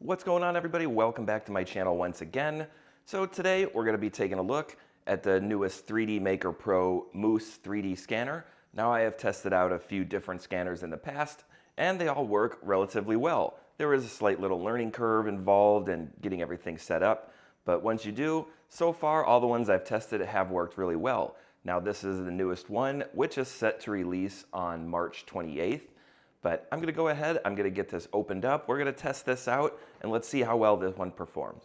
What's going on, everybody? Welcome back to my channel once again. So today we're going to be taking a look at the newest 3DMakerPro Moose 3D scanner. Now, I have tested out a few different scanners in the past and they all work relatively well. There is a slight little learning curve involved in getting everything set up, but once you do, so far all the ones I've tested have worked really well. Now, this is the newest one, which is set to release on March 28th. But I'm going to go ahead, I'm going to get this opened up, we're going to test this out, and let's see how well this one performs.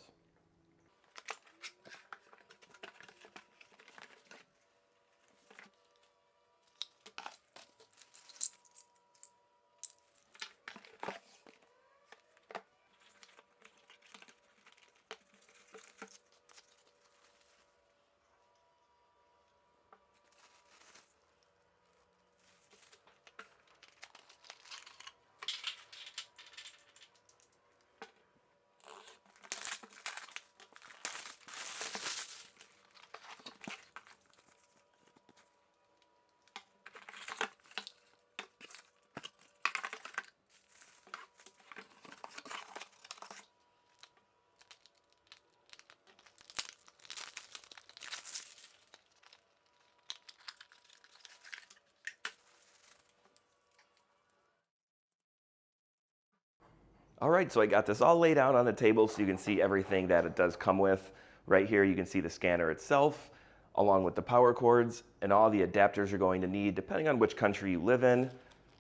All right, so I got this all laid out on the table so you can see everything that it does come with. Right here you can see the scanner itself, along with the power cords and all the adapters you're going to need depending on which country you live in.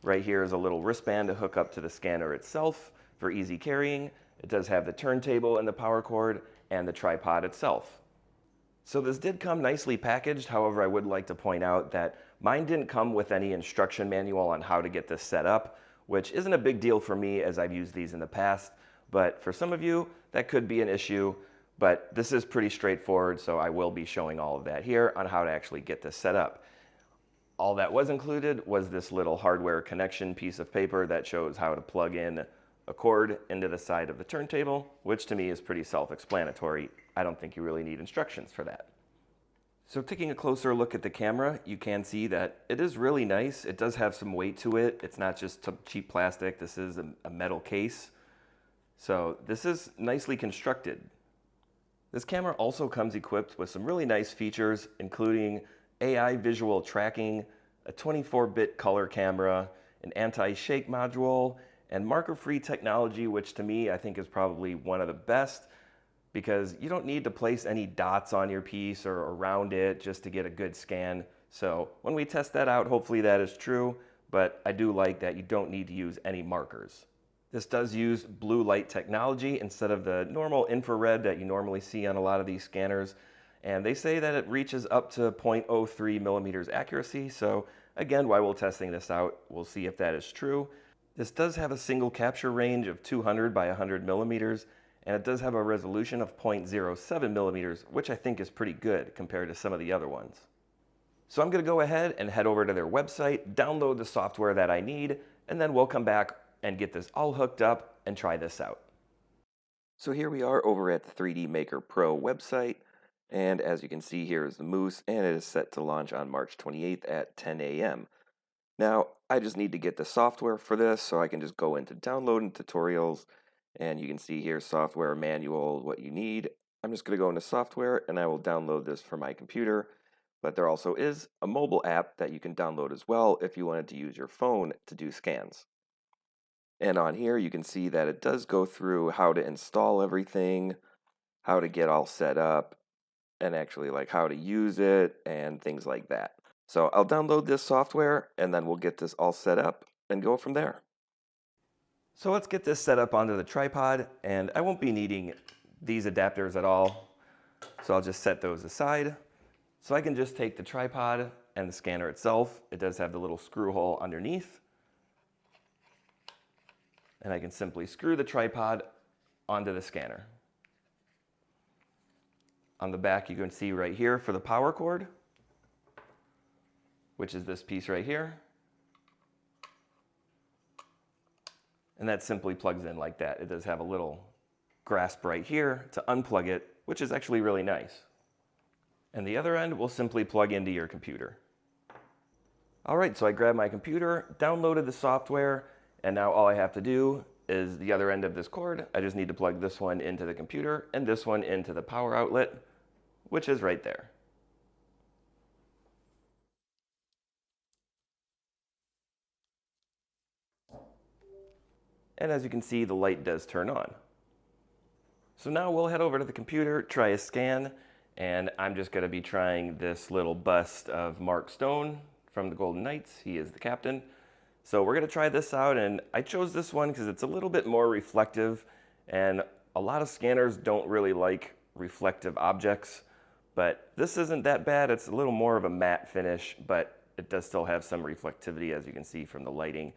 Right here is a little wristband to hook up to the scanner itself for easy carrying. It does have the turntable and the power cord and the tripod itself. So this did come nicely packaged. However, I would like to point out that mine didn't come with any instruction manual on how to get this set up, which isn't a big deal for me as I've used these in the past. But for some of you, that could be an issue. But this is pretty straightforward, so I will be showing all of that here on how to actually get this set up. All that was included was this little hardware connection piece of paper that shows how to plug in a cord into the side of the turntable, which to me is pretty self-explanatory. I don't think you really need instructions for that. So taking a closer look at the camera, you can see that it is really nice. It does have some weight to it. It's not just cheap plastic. This is a metal case. So this is nicely constructed. This camera also comes equipped with some really nice features, including AI visual tracking, a 24-bit color camera, an anti-shake module, and marker-free technology, which to me I think is probably one of the best, because you don't need to place any dots on your piece or around it just to get a good scan. So when we test that out, hopefully that is true, but I do like that you don't need to use any markers. This does use blue light technology instead of the normal infrared that you normally see on a lot of these scanners. And they say that it reaches up to 0.03 millimeters accuracy. So again, while we're testing this out, we'll see if that is true. This does have a single capture range of 200 by 100 millimeters, and it does have a resolution of 0.07 millimeters, which I think is pretty good compared to some of the other ones. So I'm going to go ahead and head over to their website, download the software that I need, and then we'll come back and get this all hooked up and try this out. So here we are over at the 3DMakerPro website, and as you can see, here is the Moose, and it is set to launch on March 28th at 10 a.m. Now, I just need to get the software for this, so I can just go into download and tutorials, and you can see here software manual, what you need. I'm just going to go into software and I will download this for my computer, but there also is a mobile app that you can download as well if you wanted to use your phone to do scans. And on here you can see that it does go through how to install everything, how to get all set up, and actually like how to use it and things like that. So I'll download this software and then we'll get this all set up and go from there. So let's get this set up onto the tripod, and I won't be needing these adapters at all. So I'll just set those aside. So I can just take the tripod and the scanner itself. It does have the little screw hole underneath. And I can simply screw the tripod onto the scanner. On the back you can see right here for the power cord, which is this piece right here. And that simply plugs in like that. It does have a little grasp right here to unplug it, which is actually really nice. And the other end will simply plug into your computer. All right, so I grabbed my computer, downloaded the software, and now all I have to do is the other end of this cord. I just need to plug this one into the computer and this one into the power outlet, which is right there. And as you can see, the light does turn on. So now we'll head over to the computer, try a scan, and I'm just going to be trying this little bust of Mark Stone from the Golden Knights. He is the captain. So we're going to try this out, and I chose this one because it's a little bit more reflective, and a lot of scanners don't really like reflective objects, but this isn't that bad. It's a little more of a matte finish, but it does still have some reflectivity, as you can see from the lighting.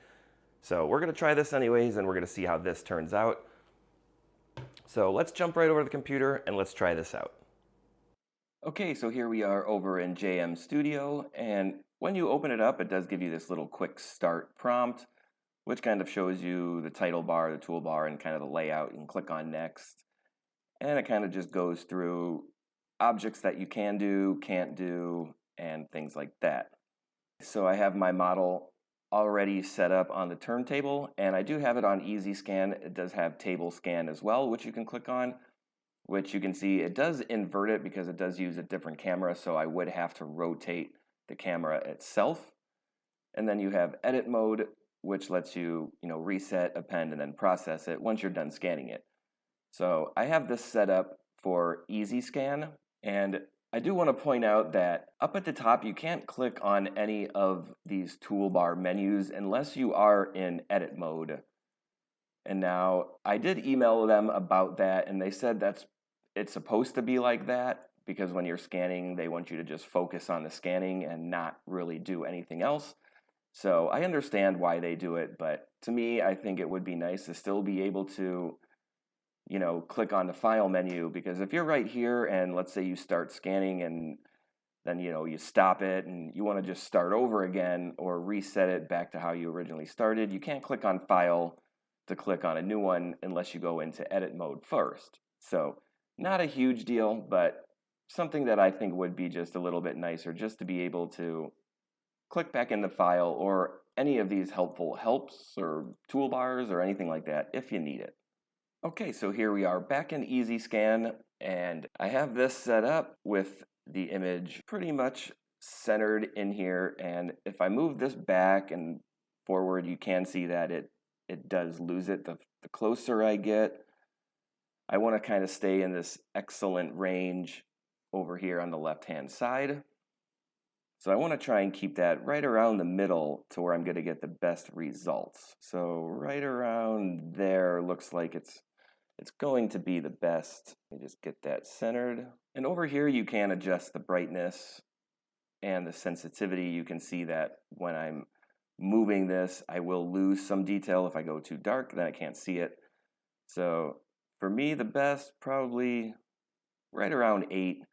So we're going to try this anyways, and we're going to see how this turns out. So let's jump right over to the computer and let's try this out. Okay, so here we are over in JM Studio, and when you open it up, it does give you this little quick start prompt, which kind of shows you the title bar, the toolbar, and kind of the layout. You can click on next, and it kind of just goes through objects that you can do, can't do, and things like that. So I have my model already set up on the turntable, and I do have it on easy scan. It does have table scan as well, which you can click on, which you can see it does invert it because it does use a different camera, so I would have to rotate the camera itself. And then you have edit mode, which lets you, reset, append, and then process it once you're done scanning it. So I have this set up for easy scan, and I do want to point out that up at the top, you can't click on any of these toolbar menus unless you are in edit mode. And now I did email them about that, and they said it's supposed to be like that because when you're scanning, they want you to just focus on the scanning and not really do anything else. So I understand why they do it, but to me, I think it would be nice to still be able to click on the file menu, because if you're right here and let's say you start scanning and then you stop it and you want to just start over again or reset it back to how you originally started, you can't click on file to click on a new one unless you go into edit mode first. So not a huge deal, but something that I think would be just a little bit nicer, just to be able to click back in the file or any of these helpful helps or toolbars or anything like that if you need it. Okay, so here we are back in Easy Scan, and I have this set up with the image pretty much centered in here, and if I move this back and forward, you can see that it does lose it the closer I get. I want to kind of stay in this excellent range over here on the left-hand side. So I want to try and keep that right around the middle to where I'm going to get the best results. So right around there looks like it's going to be the best. Let me just get that centered. And over here you can adjust the brightness and the sensitivity. You can see that when I'm moving this, I will lose some detail. If I go too dark, then I can't see it. So for me, the best, probably right around 8.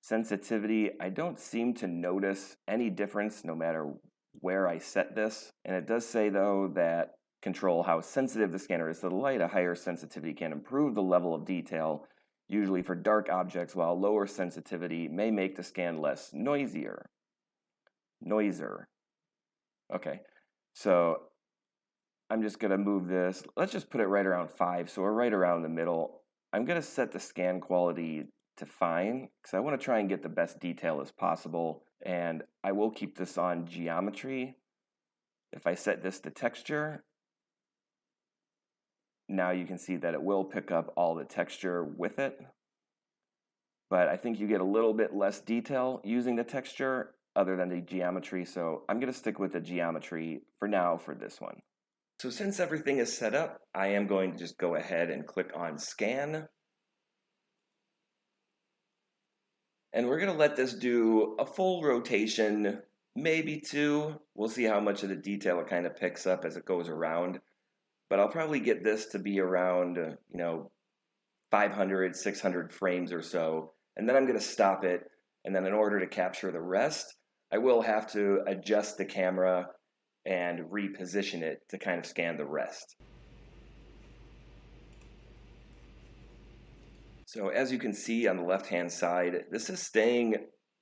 Sensitivity, I don't seem to notice any difference no matter where I set this. And it does say, though, that control how sensitive the scanner is to the light. A higher sensitivity can improve the level of detail, usually for dark objects, while lower sensitivity may make the scan less noisier. Okay, so I'm just going to move this. Let's just put it right around 5, so we're right around the middle. I'm going to set the scan quality to fine because I want to try and get the best detail as possible, and I will keep this on geometry. If I set this to texture, now you can see that it will pick up all the texture with it, but I think you get a little bit less detail using the texture other than the geometry, so I'm going to stick with the geometry for now for this one. So since everything is set up, I am going to just go ahead and click on scan. And we're going to let this do a full rotation, maybe 2. We'll see how much of the detail it kind of picks up as it goes around. But I'll probably get this to be around, 500, 600 frames or so. And then I'm going to stop it. And then in order to capture the rest, I will have to adjust the camera and reposition it to kind of scan the rest. So as you can see on the left-hand side, this is staying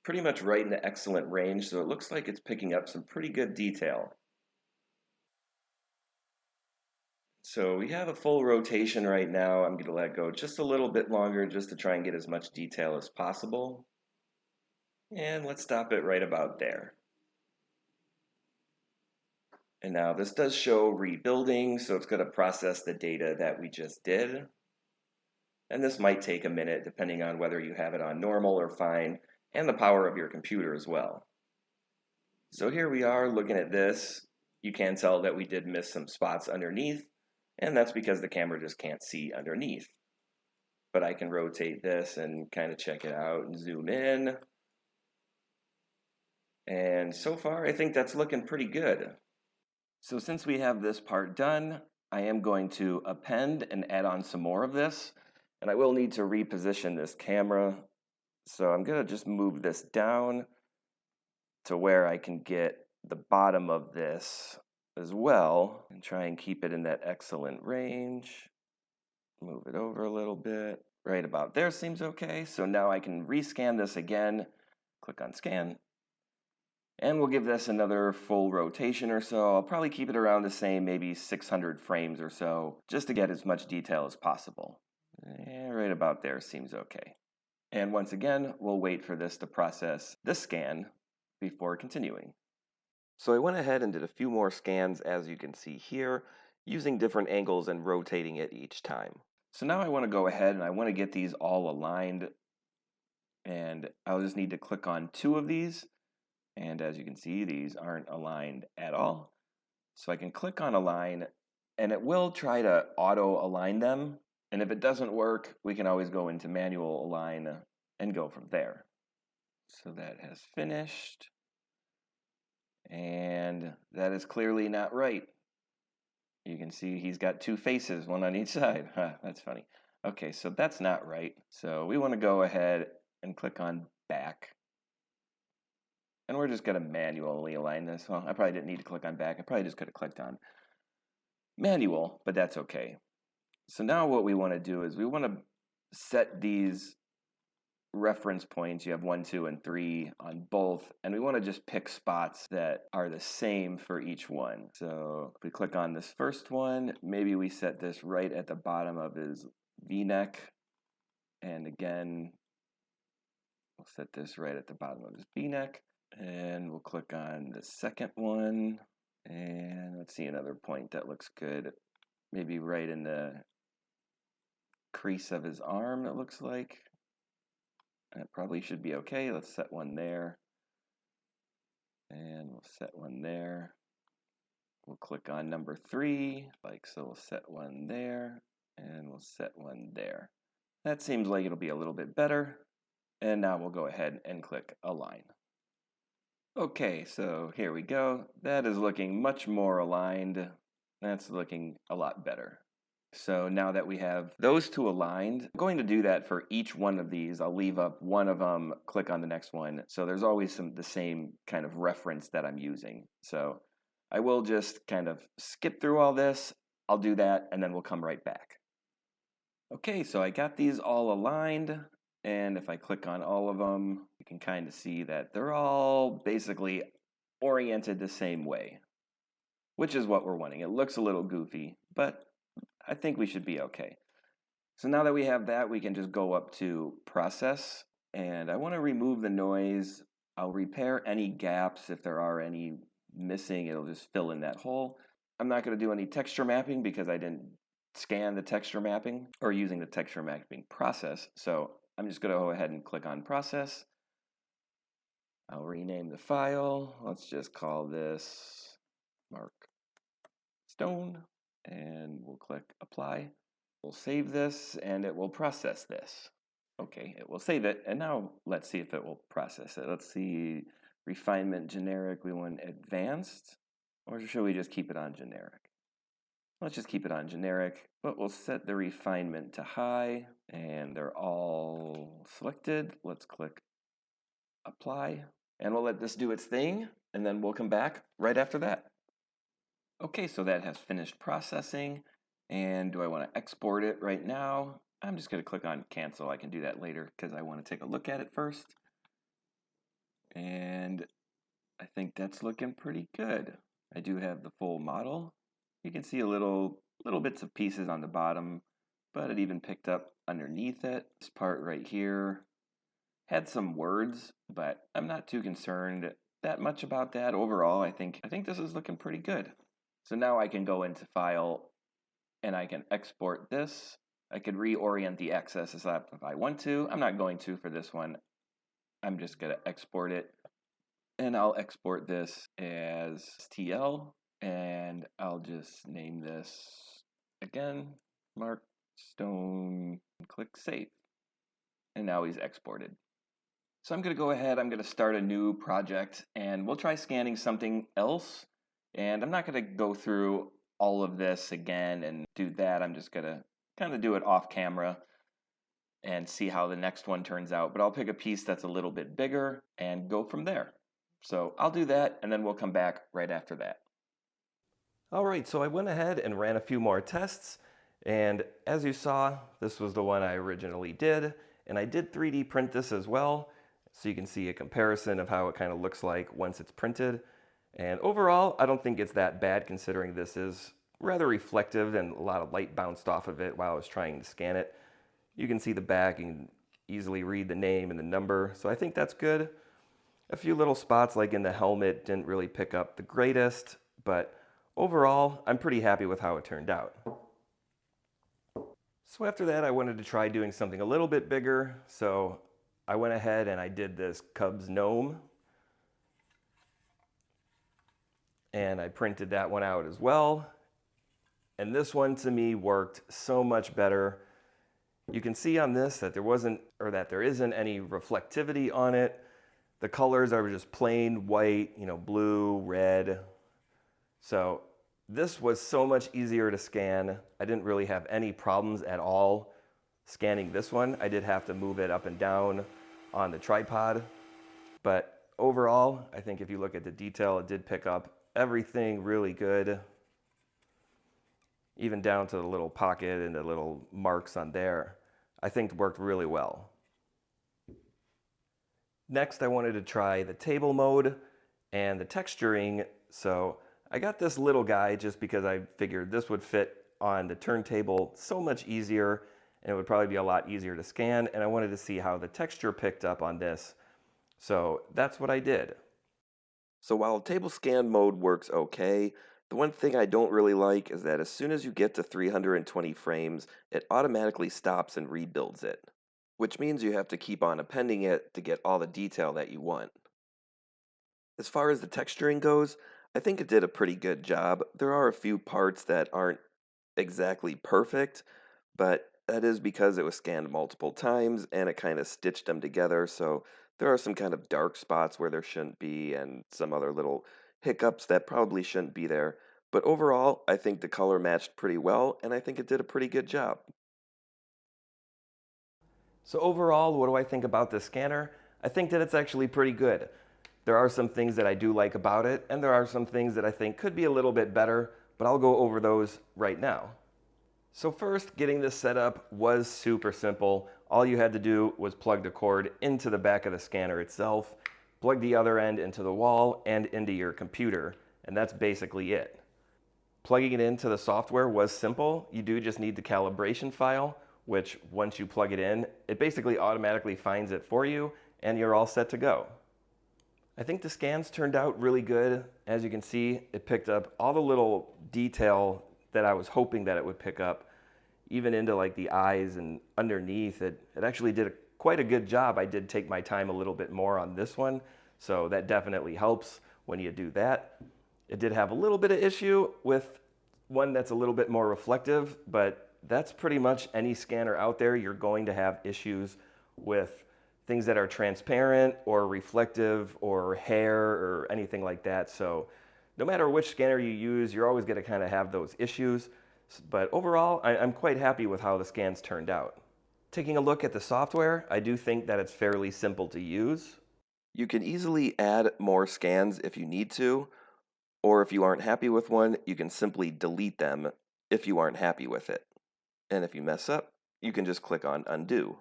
pretty much right in the excellent range, so it looks like it's picking up some pretty good detail. So we have a full rotation right now. I'm going to let go just a little bit longer just to try and get as much detail as possible. And let's stop it right about there. And now this does show rebuilding, so it's going to process the data that we just did. And this might take a minute depending on whether you have it on normal or fine, and the power of your computer as well. So here we are looking at this. You can tell that we did miss some spots underneath, and that's because the camera just can't see underneath. But I can rotate this and kind of check it out and zoom in. And so far, I think that's looking pretty good. So since we have this part done, I am going to append and add on some more of this. And I will need to reposition this camera. So I'm going to just move this down to where I can get the bottom of this as well and try and keep it in that excellent range. Move it over a little bit. Right about there seems okay. So now I can rescan this again. Click on scan. And we'll give this another full rotation or so. I'll probably keep it around the same, maybe 600 frames or so, just to get as much detail as possible. And right about there seems okay. And once again, we'll wait for this to process this scan before continuing. So I went ahead and did a few more scans, as you can see here, using different angles and rotating it each time. So now I want to go ahead and I want to get these all aligned, and I'll just need to click on 2 of these, and as you can see, these aren't aligned at all. So I can click on align, and it will try to auto align them, and if it doesn't work, we can always go into manual align and go from there. So that has finished, and that is clearly not right. You can see he's got 2 faces, one on each side. That's funny. Okay, so that's not right. So we want to go ahead and click on back. And we're just going to manually align this. Well, I probably didn't need to click on back. I probably just could have clicked on manual, but that's okay. So now what we want to do is we want to set these reference points. You have 1, 2, and 3 on both, and we want to just pick spots that are the same for each one. So if we click on this first one, maybe we set this right at the bottom of his V-neck, and again we'll set this right at the bottom of his V-neck, and we'll click on the second one, and let's see another point that looks good, maybe right in the crease of his arm, it looks like. That probably should be okay. Let's set one there. And we'll set one there. We'll click on number 3, like so. We'll set one there, and we'll set one there. That seems like it'll be a little bit better. And now we'll go ahead and click Align. Okay, so here we go. That is looking much more aligned. That's looking a lot better. So now that we have those 2 aligned, I'm going to do that for each one of these. I'll leave up one of them, click on the next one. So there's always the same kind of reference that I'm using. So I will just kind of skip through all this. I'll do that, and then we'll come right back. Okay, so I got these all aligned. And if I click on all of them, you can kind of see that they're all basically oriented the same way, which is what we're wanting. It looks a little goofy, but I think we should be okay. So now that we have that, we can just go up to process, and I want to remove the noise. I'll repair any gaps if there are any missing. It'll just fill in that hole. I'm not going to do any texture mapping because I didn't scan the texture mapping or using the texture mapping process. So I'm just going to go ahead and click on process. I'll rename the file. Let's just call this Mark Stone. And we'll click apply. We'll save this and it will process this. Okay, it will save it, and now let's see if it will process it. Let's see, refinement generic, we want advanced, or should we just keep it on generic? Let's just keep it on generic, but we'll set the refinement to high, and they're all selected. Let's click apply, and we'll let this do its thing, and then we'll come back right after that. Okay, so that has finished processing, and do I want to export it right now? I'm just going to click on cancel. I can do that later because I want to take a look at it first. And I think that's looking pretty good. I do have the full model. You can see a little little bits of pieces on the bottom, but it even picked up underneath it. This part right here had some words, but I'm not too concerned that much about that. Overall, I think this is looking pretty good. So now I can go into File and I can export this. I could reorient the axis if I want to. I'm not going to for this one. I'm just going to export it. And I'll export this as STL. And I'll just name this, again, Mark Stone. Click Save. And now he's exported. So I'm going to go ahead, I'm going to start a new project, and we'll try scanning something else. And I'm not going to go through all of this again and do that. I'm just going to kind of do it off camera and see how the next one turns out. But I'll pick a piece that's a little bit bigger and go from there. So I'll do that, and then we'll come back right after that. All right, so I went ahead and ran a few more tests. And as you saw, this was the one I originally did. And I did 3D print this as well. So you can see a comparison of how it kind of looks like once it's printed. And overall, I don't think it's that bad considering this is rather reflective and a lot of light bounced off of it while I was trying to scan it. You can see the back, you can easily read the name and the number. So I think that's good. A few little spots like in the helmet didn't really pick up the greatest, but overall, I'm pretty happy with how it turned out. So after that, I wanted to try doing something a little bit bigger. So I went ahead and I did this Cubs gnome. And I printed that one out as well. And this one to me worked so much better. You can see on this that there isn't any reflectivity on it. The colors are just plain white, blue, red. So this was so much easier to scan. I didn't really have any problems at all scanning this one. I did have to move it up and down on the tripod, but overall, I think if you look at the detail, it did pick up everything really good, even down to the little pocket and the little marks on there. I think it worked really well. Next, I wanted to try the table mode and the texturing. So I got this little guy just because I figured this would fit on the turntable so much easier, and it would probably be a lot easier to scan, and I wanted to see how the texture picked up on this. So that's what I did. So while table scan mode works okay, the one thing I don't really like is that as soon as you get to 320 frames, it automatically stops and rebuilds it, which means you have to keep on appending it to get all the detail that you want. As far as the texturing goes, I think it did a pretty good job. There are a few parts that aren't exactly perfect, but that is because it was scanned multiple times and it kind of stitched them together, so there are some kind of dark spots where there shouldn't be and some other little hiccups that probably shouldn't be there. But overall, I think the color matched pretty well, and I think it did a pretty good job. So overall, what do I think about this scanner? I think that it's actually pretty good. There are some things that I do like about it, and there are some things that I think could be a little bit better, but I'll go over those right now. So first, getting this set up was super simple. All you had to do was plug the cord into the back of the scanner itself, plug the other end into the wall and into your computer, and that's basically it. Plugging it into the software was simple. You do just need the calibration file, which once you plug it in, it basically automatically finds it for you, and you're all set to go. I think the scans turned out really good. As you can see, it picked up all the little detail that I was hoping that it would pick up, even into like the eyes and underneath. It actually did quite a good job. I did take my time a little bit more on this one, so that definitely helps when you do that. It did have a little bit of issue with one that's a little bit more reflective, but that's pretty much any scanner out there. You're going to have issues with things that are transparent or reflective or hair or anything like that. So no matter which scanner you use, you're always going to kind of have those issues. But overall, I'm quite happy with how the scans turned out. Taking a look at the software, I do think that it's fairly simple to use. You can easily add more scans if you need to, or if you aren't happy with one, you can simply delete them if you aren't happy with it. And if you mess up, you can just click on undo.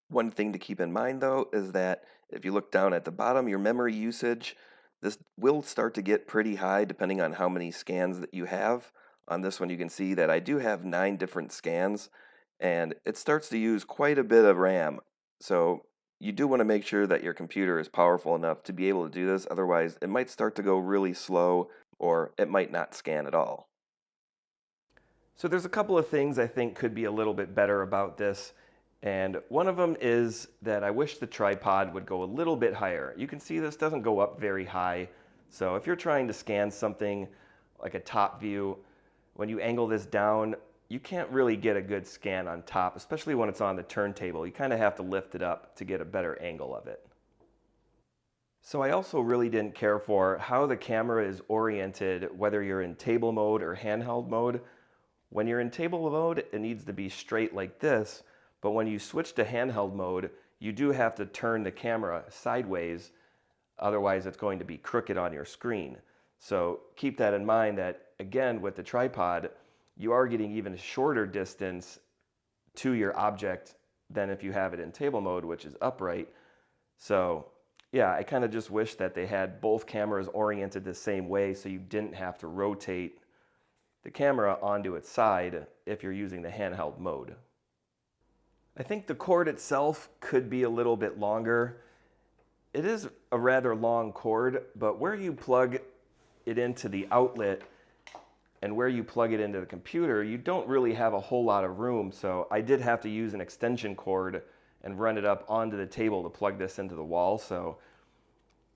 One thing to keep in mind though is that if you look down at the bottom, your memory usage, this will start to get pretty high depending on how many scans that you have. On this one, you can see that I do have 9 different scans, and it starts to use quite a bit of RAM. So you do want to make sure that your computer is powerful enough to be able to do this. Otherwise, it might start to go really slow, or it might not scan at all. So there's a couple of things I think could be a little bit better about this. And one of them is that I wish the tripod would go a little bit higher. You can see this doesn't go up very high. So if you're trying to scan something like a top view, when you angle this down, you can't really get a good scan on top, especially when it's on the turntable. You kind of have to lift it up to get a better angle of it. So I also really didn't care for how the camera is oriented, whether you're in table mode or handheld mode. When you're in table mode, it needs to be straight like this, but when you switch to handheld mode, you do have to turn the camera sideways, otherwise it's going to be crooked on your screen. So keep that in mind that, again, with the tripod, you are getting even shorter distance to your object than if you have it in table mode, which is upright. So yeah, I kind of just wish that they had both cameras oriented the same way so you didn't have to rotate the camera onto its side if you're using the handheld mode. I think the cord itself could be a little bit longer. It is a rather long cord, but where you plug it into the outlet and where you plug it into the computer, you don't really have a whole lot of room. So I did have to use an extension cord and run it up onto the table to plug this into the wall. So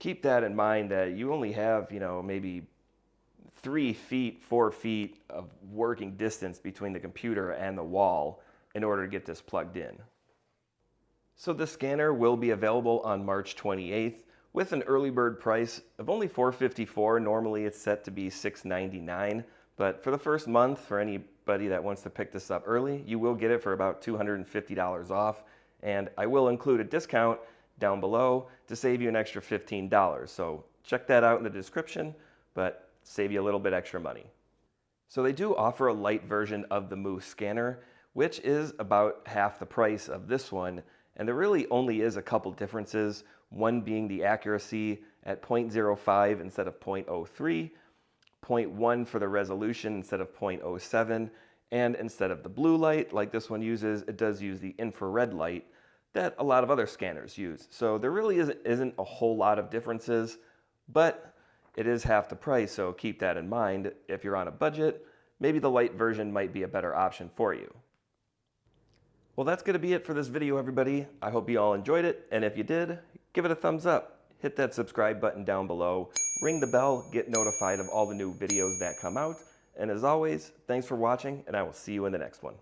keep that in mind that you only have, maybe 3 feet, 4 feet of working distance between the computer and the wall in order to get this plugged in. So the scanner will be available on March 28th with an early bird price of only $454. Normally it's set to be $699, but for the first month, for anybody that wants to pick this up early, you will get it for about $250 off, and I will include a discount down below to save you an extra $15. So check that out in the description, but save you a little bit extra money. So they do offer a light version of the Moose scanner, which is about half the price of this one, and there really only is a couple differences, one being the accuracy at 0.05 instead of 0.03, 0.1 for the resolution instead of 0.07, and instead of the blue light like this one uses, it does use the infrared light that a lot of other scanners use. So there really isn't a whole lot of differences, but it is half the price, so keep that in mind. If you're on a budget, maybe the light version might be a better option for you. Well, that's going to be it for this video, everybody. I hope you all enjoyed it, and if you did, give it a thumbs up. Hit that subscribe button down below, ring the bell, get notified of all the new videos that come out, and as always, thanks for watching, and I will see you in the next one.